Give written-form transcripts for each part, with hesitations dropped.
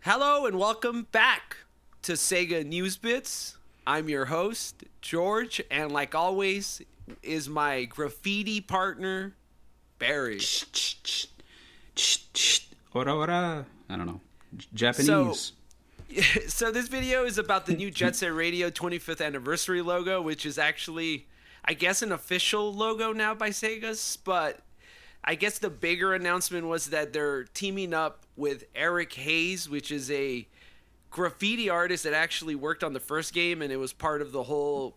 Hello and welcome back to Sega News Bits. I'm your host, George, and like always is my graffiti partner, Barry. Ora ora. I don't know. So, Japanese. so this video is about the new Jet Set Radio 25th anniversary logo, which is actually, I guess, an official logo now by Sega's, but I guess the bigger announcement was that they're teaming up with Eric Hayes, which is a graffiti artist that actually worked on the first game, and it was part of the whole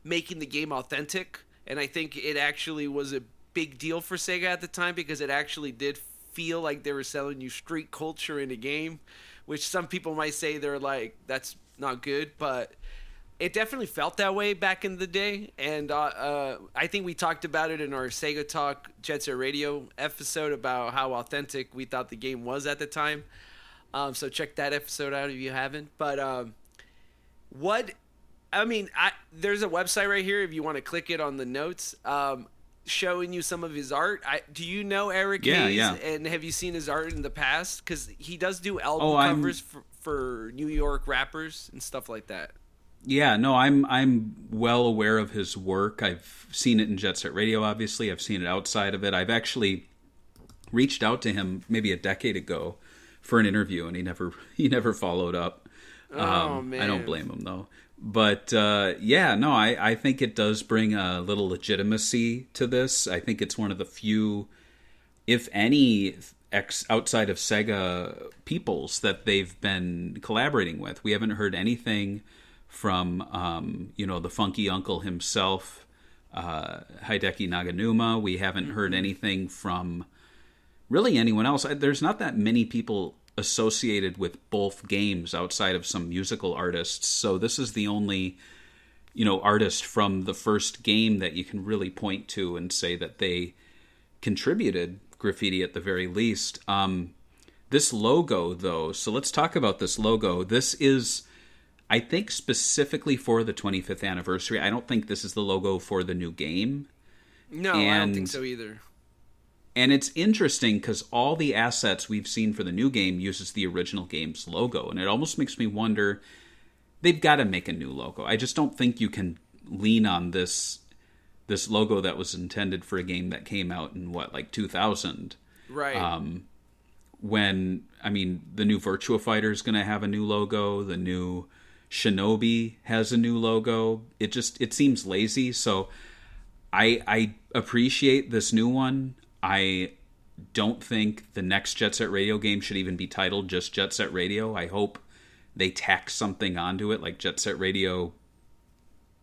making the game authentic. And I think it actually was a big deal for Sega at the time because it actually did feel like they were selling you street culture in a game, which some people might say they're like, that's not good, but it definitely felt that way back in the day. And I think we talked about it in our Sega Talk Jet Set Radio episode about how authentic we thought the game was at the time. So check that episode out if you haven't. But there's a website right here if you want to click it on the notes, showing you some of his art. Do you know Eric Hayes? Yeah. And have you seen his art in the past? Because he does do album covers for New York rappers and stuff like that. Yeah, no, I'm well aware of his work. I've seen it in Jet Set Radio, obviously. I've seen it outside of it. I've actually reached out to him maybe a decade ago for an interview, and he never followed up. Man. I don't blame him, though. But, I think it does bring a little legitimacy to this. I think it's one of the few, if any, outside of Sega peoples that they've been collaborating with. We haven't heard anything from, the funky uncle himself, Hideki Naganuma. We haven't heard anything from really anyone else. There's not that many people associated with both games outside of some musical artists. So this is the only, artist from the first game that you can really point to and say that they contributed graffiti at the very least. This logo, though, so let's talk about this logo. This is, I think, specifically for the 25th anniversary. I don't think this is the logo for the new game. No, I don't think so either. And it's interesting because all the assets we've seen for the new game uses the original game's logo. And it almost makes me wonder, they've got to make a new logo. I just don't think you can lean on this logo that was intended for a game that came out in, 2000? Right. The new Virtua Fighter is going to have a new logo. The new Shinobi has a new logo. It seems lazy. So I appreciate this new one. I don't think the next Jet Set Radio game should even be titled just Jet Set Radio. I hope they tack something onto it, like Jet Set Radio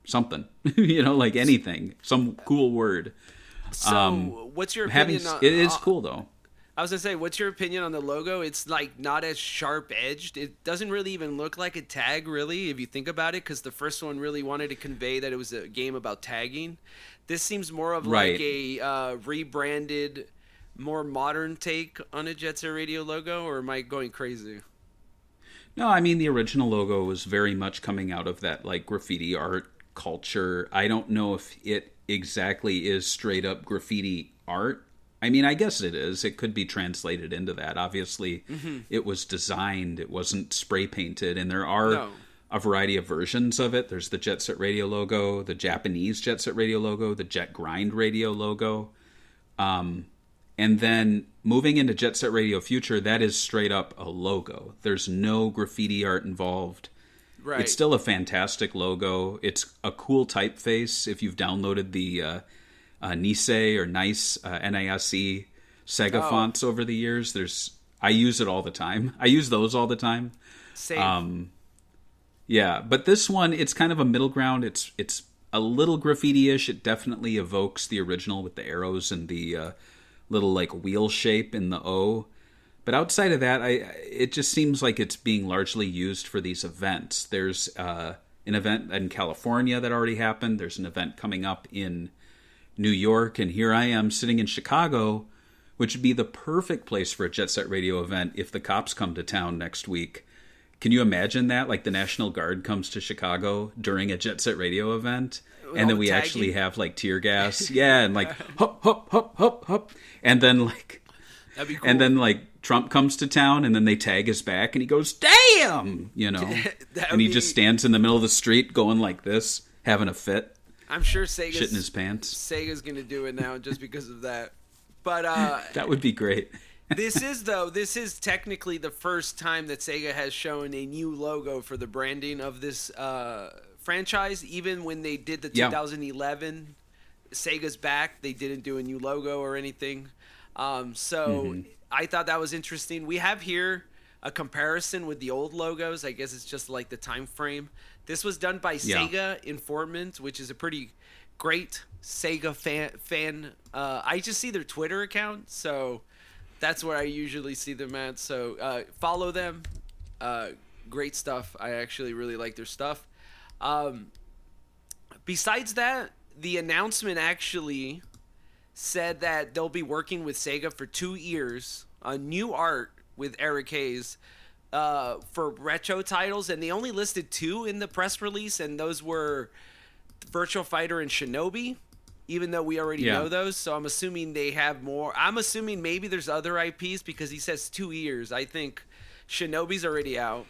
something. Like anything. Some cool word. So, what's your opinion it is cool, though. I was going to say, what's your opinion on the logo? It's, not as sharp-edged. It doesn't really even look like a tag, really, if you think about it, because the first one really wanted to convey that it was a game about tagging. This seems more of like a rebranded, more modern take on a Jet Set Radio logo, or am I going crazy? No, the original logo was very much coming out of that, graffiti art culture. I don't know if it exactly is straight-up graffiti art. I guess it is. It could be translated into that. Obviously, It was designed. It wasn't spray painted. And there are a variety of versions of it. There's the Jet Set Radio logo, the Japanese Jet Set Radio logo, the Jet Grind Radio logo. And then moving into Jet Set Radio Future, that is straight up a logo. There's no graffiti art involved. Right. It's still a fantastic logo. It's a cool typeface. If you've downloaded the Nisei or Nice, N-I-S-E Sega fonts over the years. I use it all the time. I use those all the time. Same. But this one, it's kind of a middle ground. It's a little graffiti-ish. It definitely evokes the original with the arrows and the little wheel shape in the O. But outside of that, it just seems like it's being largely used for these events. There's an event in California that already happened. There's an event coming up in New York, and here I am sitting in Chicago, which would be the perfect place for a Jet Set Radio event if the cops come to town next week. Can you imagine that? The National Guard comes to Chicago during a Jet Set Radio event, and then we actually have tear gas. Yeah, and hop, hop, hop, hop, hop. And then That'd be cool. And then like Trump comes to town, and then they tag his back, and he goes, "Damn!" And he just stands in the middle of the street, going like this, having a fit. I'm sure Sega's shitting his pants. Sega's gonna do it now just because of that. But that would be great. This is technically the first time that Sega has shown a new logo for the branding of this franchise. Even when they did the 2011 Sega's Back, they didn't do a new logo or anything. I thought that was interesting. We have here a comparison with the old logos. I guess it's just like the time frame. This was done by Sega Informant, which is a pretty great Sega fan. I just see their Twitter account, so that's where I usually see them at. So follow them. Great stuff. I actually really like their stuff. Besides that, the announcement actually said that they'll be working with Sega for 2 years on new art with Eric Hayes for retro titles, and they only listed 2 in the press release, and those were Virtua Fighter and Shinobi, even though we already know those. So I'm assuming they have more. I'm assuming maybe there's other IPs because he says 2 years. I think Shinobi's already out.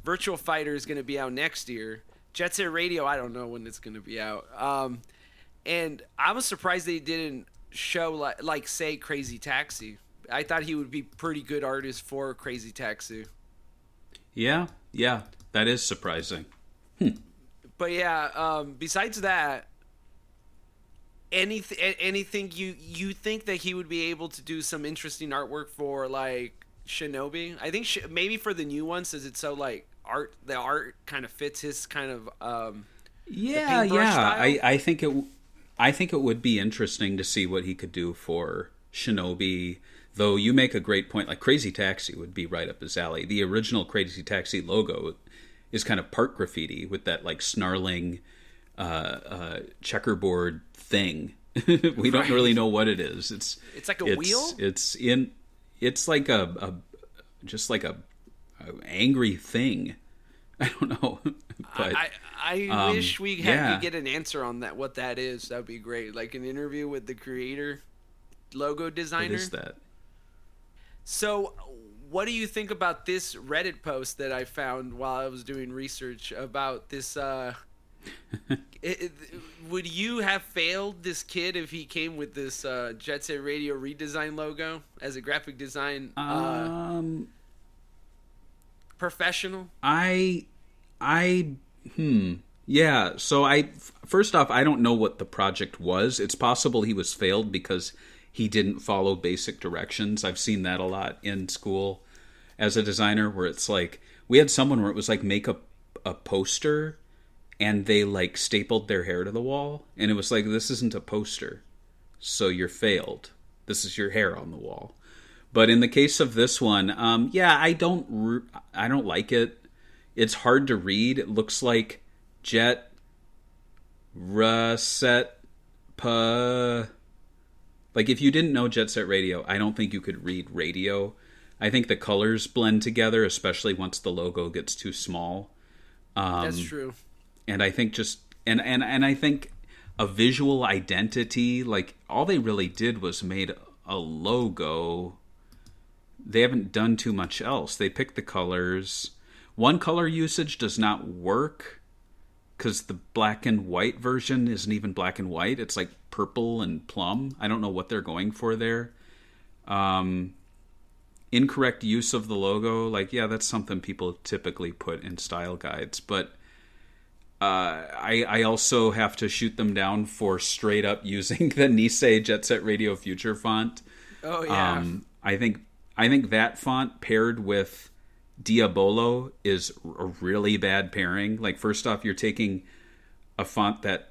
Virtua Fighter is going to be out next year. Jet Set Radio, I don't know when it's going to be out. And I was surprised they didn't show like say Crazy Taxi. I thought he would be pretty good artist for Crazy Taxi. Yeah, that is surprising. But besides that, anything you think that he would be able to do some interesting artwork for like Shinobi? I think maybe for the new one, since it's so like the art kind of fits his kind of style. I think it would be interesting to see what he could do for Shinobi, though you make a great point. Like Crazy Taxi would be right up his alley. The original Crazy Taxi logo is kind of part graffiti with that like snarling checkerboard thing. We don't really know what it is. It's like a wheel? It's like a angry thing. I don't know. But I wish we could get an answer on that. What that is, that would be great. Like an interview with the creator, logo designer. What is that? So, what do you think about this Reddit post that I found while I was doing research about this? Would you have failed this kid if he came with this Jet Set Radio redesign logo as a graphic design professional? Yeah, so first off, I don't know what the project was. It's possible he was failed because he didn't follow basic directions. I've seen that a lot in school as a designer, where it's like, we had someone where it was like make a poster and they like stapled their hair to the wall, and it was like, this isn't a poster, so you're failed. This is your hair on the wall. But in the case of this one, I don't like it. It's hard to read. It looks like Jet Set like if you didn't know Jet Set Radio, I don't think you could read radio. I think the colors blend together, especially once the logo gets too small. That's true. And I think and I think a visual identity, like all they really did was made a logo. They haven't done too much else. They picked the colors. One color usage does not work because the black and white version isn't even black and white. It's like purple and plum. I don't know what they're going for there. Incorrect use of the logo. Like, yeah, that's something people typically put in style guides. But I also have to shoot them down for straight up using the Nisei Jet Set Radio Future font. Oh, yeah. I think that font paired with Diabolo is a really bad pairing. Like, first off, you're taking a font that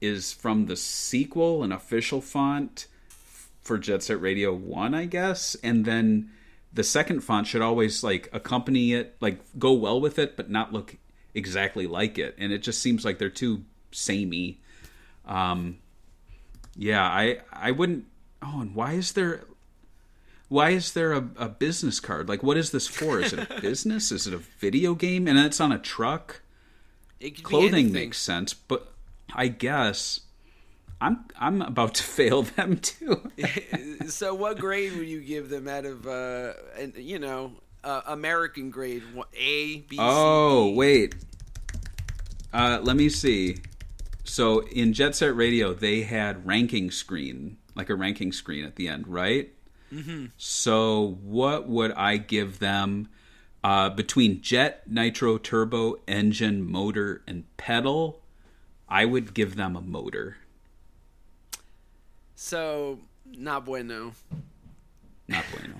is from the sequel, an official font for Jet Set Radio 1, I guess, and then the second font should always like accompany it, like go well with it, but not look exactly like it. And it just seems like they're too samey. I wouldn't. Oh, and why is there a business card? Like, what is this for? Is it a business? Is it a video game? And it's on a truck. It could Clothing be makes sense, but I guess I'm about to fail them too. So what grade would you give them out of American grade? A, B, C, Oh, D. wait. Let me see. So in Jet Set Radio, they had ranking screen, like a ranking screen at the end, right? Mm-hmm. So what would I give them between jet, nitro, turbo, engine, motor, and pedal? I would give them a motor. So not bueno. Not bueno.